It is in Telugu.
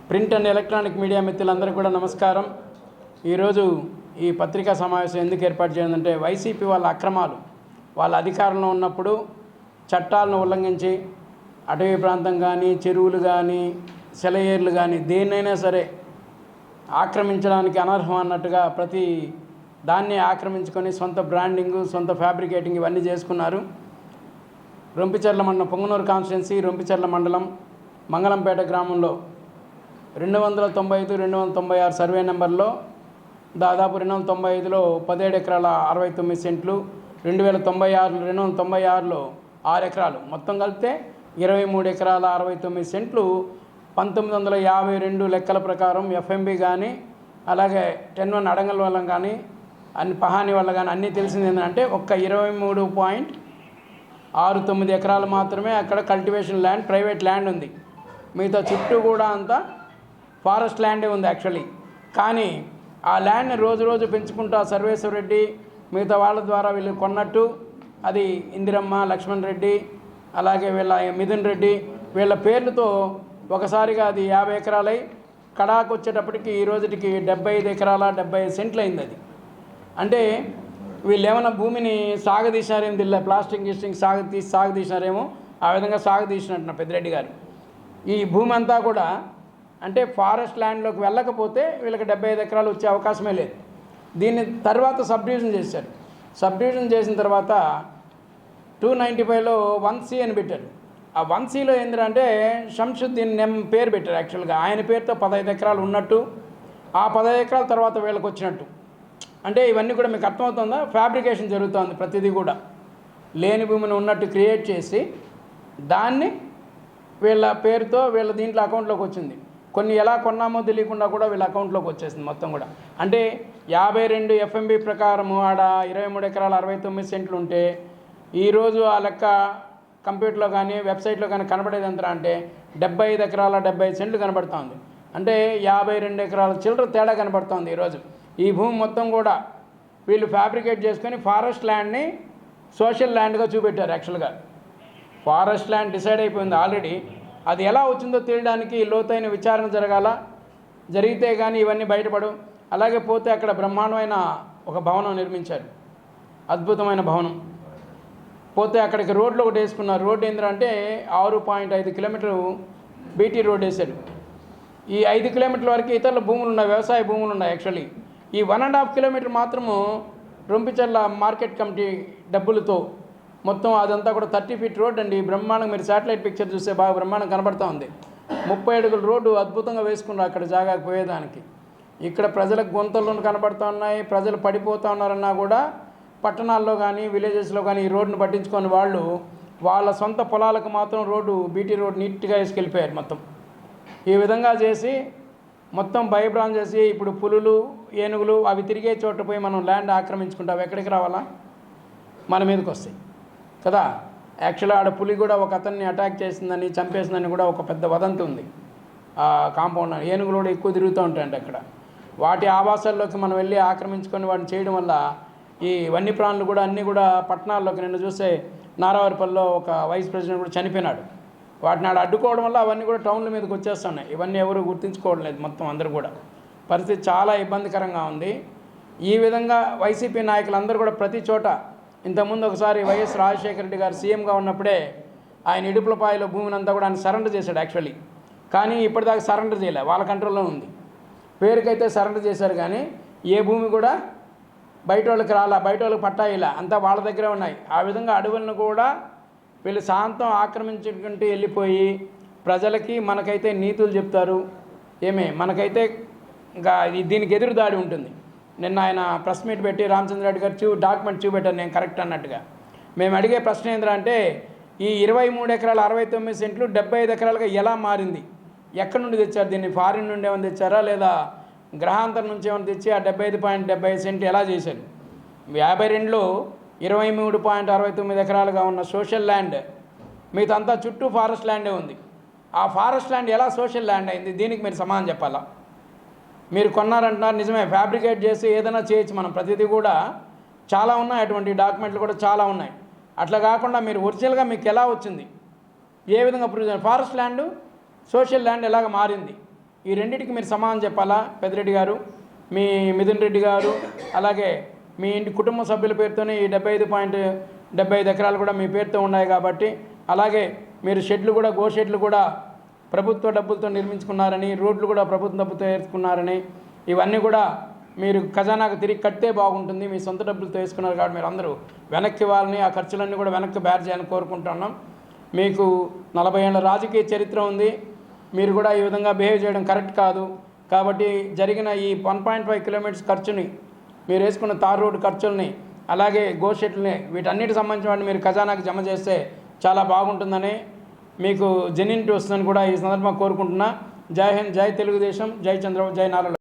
ప్రింట్ అండ్ ఎలక్ట్రానిక్ మీడియా మిత్రులందరికీ కూడా నమస్కారం. ఈరోజు ఈ పత్రికా సమావేశం ఎందుకు ఏర్పాటు చేయాలంటే వైసీపీ వాళ్ళ అక్రమాలు, వాళ్ళ అధికారంలో ఉన్నప్పుడు చట్టాలను ఉల్లంఘించి అటవీ ప్రాంతం కానీ, చెరువులు కానీ, సెలయేర్లు కానీ దేన్నైనా సరే ఆక్రమించడానికి అనర్హం అన్నట్టుగా ప్రతి దాన్ని ఆక్రమించుకొని సొంత బ్రాండింగు, సొంత ఫ్యాబ్రికేటింగ్ ఇవన్నీ చేసుకున్నారు. రొంపిచెర్ల మండలం, పొంగనూరు కాన్స్టిట్యున్సీ, రొంపిచెర్ల మండలం, మంగళంపేట గ్రామంలో 295, 296 సర్వే నెంబర్లో దాదాపు 295లో 17 ఎకరాల 69 సెంట్లు, 2096 296లో 6 ఎకరాలు, మొత్తం కలిపితే 23 ఎకరాల 69 సెంట్లు 1952 లెక్కల ప్రకారం ఎఫ్ఎంబి కానీ, అలాగే 10-1 అడంగల్ వల్ల కానీ, అన్ని పహాని వల్ల కానీ అన్నీ తెలిసింది ఏంటంటే ఒక్క 23.69 ఎకరాలు మాత్రమే అక్కడ కల్టివేషన్ ల్యాండ్, ప్రైవేట్ ల్యాండ్ ఉంది. మిగతా చుట్టూ కూడా అంతా ఫారెస్ట్ ల్యాండే ఉంది యాక్చువల్లీ. కానీ ఆ ల్యాండ్ని రోజు రోజు పెంచుకుంటా సర్వేశ్వర రెడ్డి మిగతా వాళ్ళ ద్వారా వీళ్ళు కొన్నట్టు, అది ఇందిరమ్మ, లక్ష్మణ్ రెడ్డి, అలాగే వీళ్ళ మిథున్ రెడ్డి వీళ్ళ పేర్లతో ఒకసారిగా అది 50 ఎకరాలై కడాకు వచ్చేటప్పటికి ఈ రోజుకి 75 ఎకరాల 75 సెంట్లు అయింది. అది అంటే వీళ్ళు ఏమైనా భూమిని సాగదీసినారేమో తెలియదు, ప్లాస్టింగ్ గిస్టింగ్ సాగదీసినారేమో, ఆ విధంగా సాగదీసినట్టు పెద్దిరెడ్డి గారు. ఈ భూమి అంతా కూడా అంటే ఫారెస్ట్ ల్యాండ్లోకి వెళ్ళకపోతే వీళ్ళకి 75 ఎకరాలు వచ్చే అవకాశమే లేదు. దీన్ని తర్వాత సబ్ డివిజన్ చేశారు. సబ్ డివిజన్ చేసిన తర్వాత 295లో 1C అని పెట్టారు. ఆ 1Cలో ఏంటంటే షంషుద్దీన్ పేరు పెట్టారు. యాక్చువల్గా ఆయన పేరుతో 15 ఎకరాలు ఉన్నట్టు, ఆ 15 ఎకరాల తర్వాత వీళ్ళకి వచ్చినట్టు. అంటే ఇవన్నీ కూడా మీకు అర్థమవుతుందా? ఫ్యాబ్రికేషన్ జరుగుతుంది. ప్రతిదీ కూడా లేని భూమిని ఉన్నట్టు క్రియేట్ చేసి దాన్ని వీళ్ళ పేరుతో వీళ్ళ దీంట్లో అకౌంట్లోకి వచ్చింది. కొన్ని ఎలా కొన్నామో తెలియకుండా కూడా వీళ్ళ అకౌంట్లోకి వచ్చేసింది మొత్తం కూడా. అంటే 52 ఎఫ్ఎంబి ప్రకారము ఆడ 23 ఎకరాల 69 సెంట్లు ఉంటే ఈరోజు ఆ లెక్క కంప్యూటర్లో కానీ వెబ్సైట్లో కానీ కనబడేది ఎంత అంటే 75 ఎకరాల 75 సెంట్లు కనబడుతుంది. అంటే 52 ఎకరాల చిల్లర తేడా కనబడుతుంది ఈరోజు. ఈ భూమి మొత్తం కూడా వీళ్ళు ఫ్యాబ్రికేట్ చేసుకొని ఫారెస్ట్ ల్యాండ్ని సోషల్ ల్యాండ్గా చూపెట్టారు. యాక్చువల్గా ఫారెస్ట్ ల్యాండ్ డిసైడ్ అయిపోయింది ఆల్రెడీ. అది ఎలా వచ్చిందో తెలియడానికి లోతైన విచారణ జరిగితే కానీ ఇవన్నీ బయటపడు. అలాగే పోతే అక్కడ బ్రహ్మాండమైన ఒక భవనం నిర్మించారు, అద్భుతమైన భవనం. పోతే అక్కడికి రోడ్లు ఒకటి వేసుకున్నారు. రోడ్డు ఏంటంటే 6.5 కిలోమీటరు బీటీ రోడ్ వేశారు. ఈ 5 కిలోమీటర్ల వరకు ఇతరుల భూములు ఉన్నాయి, వ్యవసాయ భూములు ఉన్నాయి. యాక్చువల్లీ ఈ 1.5 కిలోమీటర్ మాత్రము రొంపిచెర్ల మార్కెట్ కమిటీ డబ్బులతో మొత్తం అదంతా కూడా 30 ఫీట్ రోడ్ అండి. బ్రహ్మాండం, మీరు శాటిలైట్ పిక్చర్ చూస్తే బాగా బ్రహ్మాండం కనబడుతూ ఉంది. 30 అడుగుల రోడ్డు అద్భుతంగా వేసుకున్నారు అక్కడ జాగాకు పోయేదానికి. ఇక్కడ ప్రజలకు గుంతలు కనబడుతూ ఉన్నాయి, ప్రజలు పడిపోతూ ఉన్నారన్నా కూడా పట్టణాల్లో కానీ విలేజెస్లో కానీ ఈ రోడ్డును పట్టించుకొని వాళ్ళు వాళ్ళ సొంత పొలాలకు మాత్రం రోడ్డు, బీటీ రోడ్ నీట్గా వేసుకెళ్ళిపోయారు మొత్తం. ఈ విధంగా చేసి మొత్తం భయభ్రాంతి చేసి ఇప్పుడు పులులు, ఏనుగులు అవి తిరిగే చోట పోయి మనం ల్యాండ్ ఆక్రమించుకుంటాం. ఎక్కడికి రావాలా? మన మీదకి వస్తాయి కదా. యాక్చువల్గా ఆడ పులి కూడా ఒక అతన్ని అటాక్ చేసిందని, చంపేసిందని కూడా ఒక పెద్ద వదంతి ఉంది. ఆ కాంపౌండ్ ఏనుగులు కూడా ఎక్కువ తిరుగుతూ ఉంటాయంట అక్కడ. వాటి ఆవాసాల్లోకి మనం వెళ్ళి ఆక్రమించుకొని వాటిని చేయడం వల్ల ఈ వన్యప్రాణులు కూడా అన్నీ కూడా పట్టణాల్లోకి, నిన్న చూస్తే నారావారిపల్లిలో ఒక వైస్ ప్రెసిడెంట్ కూడా చనిపోయినాడు. వాటిని ఆడ అడ్డుకోవడం వల్ల అవన్నీ కూడా టౌన్ల మీదకి వచ్చేస్తున్నాయి. ఇవన్నీ ఎవరు గుర్తించుకోవడం లేదు మొత్తం అందరూ కూడా. పరిస్థితి చాలా ఇబ్బందికరంగా ఉంది. ఈ విధంగా వైసీపీ నాయకులందరూ కూడా ప్రతి చోట, ఇంతకుముందు ఒకసారి వైఎస్ రాజశేఖర రెడ్డి గారు సీఎంగా ఉన్నప్పుడే ఆయన ఇడుపులపాయలో భూమిని అంతా కూడా ఆయన సరెండర్ చేశాడు యాక్చువల్లీ. కానీ ఇప్పటిదాకా సరెండర్ చేయలే, వాళ్ళ కంట్రోల్లో ఉంది. పేరుకైతే సరెండర్ చేశారు కానీ ఏ భూమి కూడా బయట వాళ్ళకి రాలా, బయట వాళ్ళకి పట్టాయిలా, అంతా వాళ్ళ దగ్గరే ఉన్నాయి. ఆ విధంగా అడవులను కూడా వీళ్ళు శాంతం ఆక్రమించుకుంటూ వెళ్ళిపోయి ప్రజలకి మనకైతే నీతులు చెప్తారు. మనకైతే ఇంకా దీనికి ఎదురు దాడి ఉంటుంది. నిన్న ఆయన ప్రెస్ మీట్ పెట్టి రామచంద్ర రెడ్డి గారు డాక్యుమెంట్ చూపెట్టారు నేను కరెక్ట్ అన్నట్టుగా. మేము అడిగే ప్రశ్న ఏంటంటే ఈ 23 ఎకరాల 69 సెంట్లు 75 ఎకరాలుగా ఎలా మారింది? ఎక్కడి నుండి తెచ్చారు దీన్ని? ఫారిన్ నుండి ఏమైనా తెచ్చారా, లేదా గ్రహాంతరం నుంచి ఏమైనా తెచ్చి ఆ 75.75 సెంట్లు ఎలా చేశారు? 52లో 23.69 ఎకరాలుగా ఉన్న సోషల్ ల్యాండ్ మిగతా చుట్టూ ఫారెస్ట్ ల్యాండే ఉంది. ఆ ఫారెస్ట్ ల్యాండ్ ఎలా సోషల్ ల్యాండ్ అయింది? దీనికి మీరు సమాధానం చెప్పాలా? మీరు కొన్నారంటున్నారు, నిజమే, ఫ్యాబ్రికేట్ చేసి ఏదైనా చేయొచ్చు మనం. ప్రతిదీ కూడా చాలా ఉన్నాయి, అటువంటి డాక్యుమెంట్లు కూడా చాలా ఉన్నాయి. అట్లా కాకుండా మీరు ఒరిజినల్గా మీకు ఎలా వచ్చింది, ఏ విధంగా ప్రూవ్ చేయాలి? ఫారెస్ట్ ల్యాండ్ సోషల్ ల్యాండ్ ఎలాగ మారింది? ఈ రెండింటికి మీరు సమాధానం చెప్పాలా పెద్దిరెడ్డి గారు, మీ మిథున్ రెడ్డి గారు, అలాగే మీ ఇంటి కుటుంబ సభ్యుల పేరుతోనే ఈ 75.75 ఎకరాలు కూడా మీ పేరుతో ఉన్నాయి కాబట్టి, అలాగే మీరు షెడ్లు కూడా గో షెడ్లు కూడా ప్రభుత్వ డబ్బులతో నిర్మించుకున్నారని, రోడ్లు కూడా ప్రభుత్వ డబ్బులతో వేసుకున్నారని, ఇవన్నీ కూడా మీరు ఖజానాకు తిరిగి కట్టే బాగుంటుంది. మీ సొంత డబ్బులతో వేసుకున్నారు కాబట్టి మీరు అందరూ వెనక్కి ఇవ్వాలని, ఆ ఖర్చులన్నీ కూడా వెనక్కి బేర్ చేయాలని కోరుకుంటున్నాం. మీకు 40 ఏళ్ళ రాజకీయ చరిత్ర ఉంది. మీరు కూడా ఈ విధంగా బిహేవ్ చేయడం కరెక్ట్ కాదు. కాబట్టి జరిగిన ఈ 1.5 కిలోమీటర్స్ ఖర్చుని, మీరు వేసుకున్న తార్ రోడ్డు ఖర్చుల్ని, అలాగే గోషెట్లని, వీటన్నిటికి సంబంధించిన వాటిని మీరు ఖజానాకి జమ చేస్తే చాలా బాగుంటుందని, మీకు జెన్యూనిటీ వస్తుందని కూడా ఈ సందర్భంగా కోరుకుంటున్నా. జై హింద్, జై తెలుగుదేశం, జై చంద్రబాబు, జై నారా.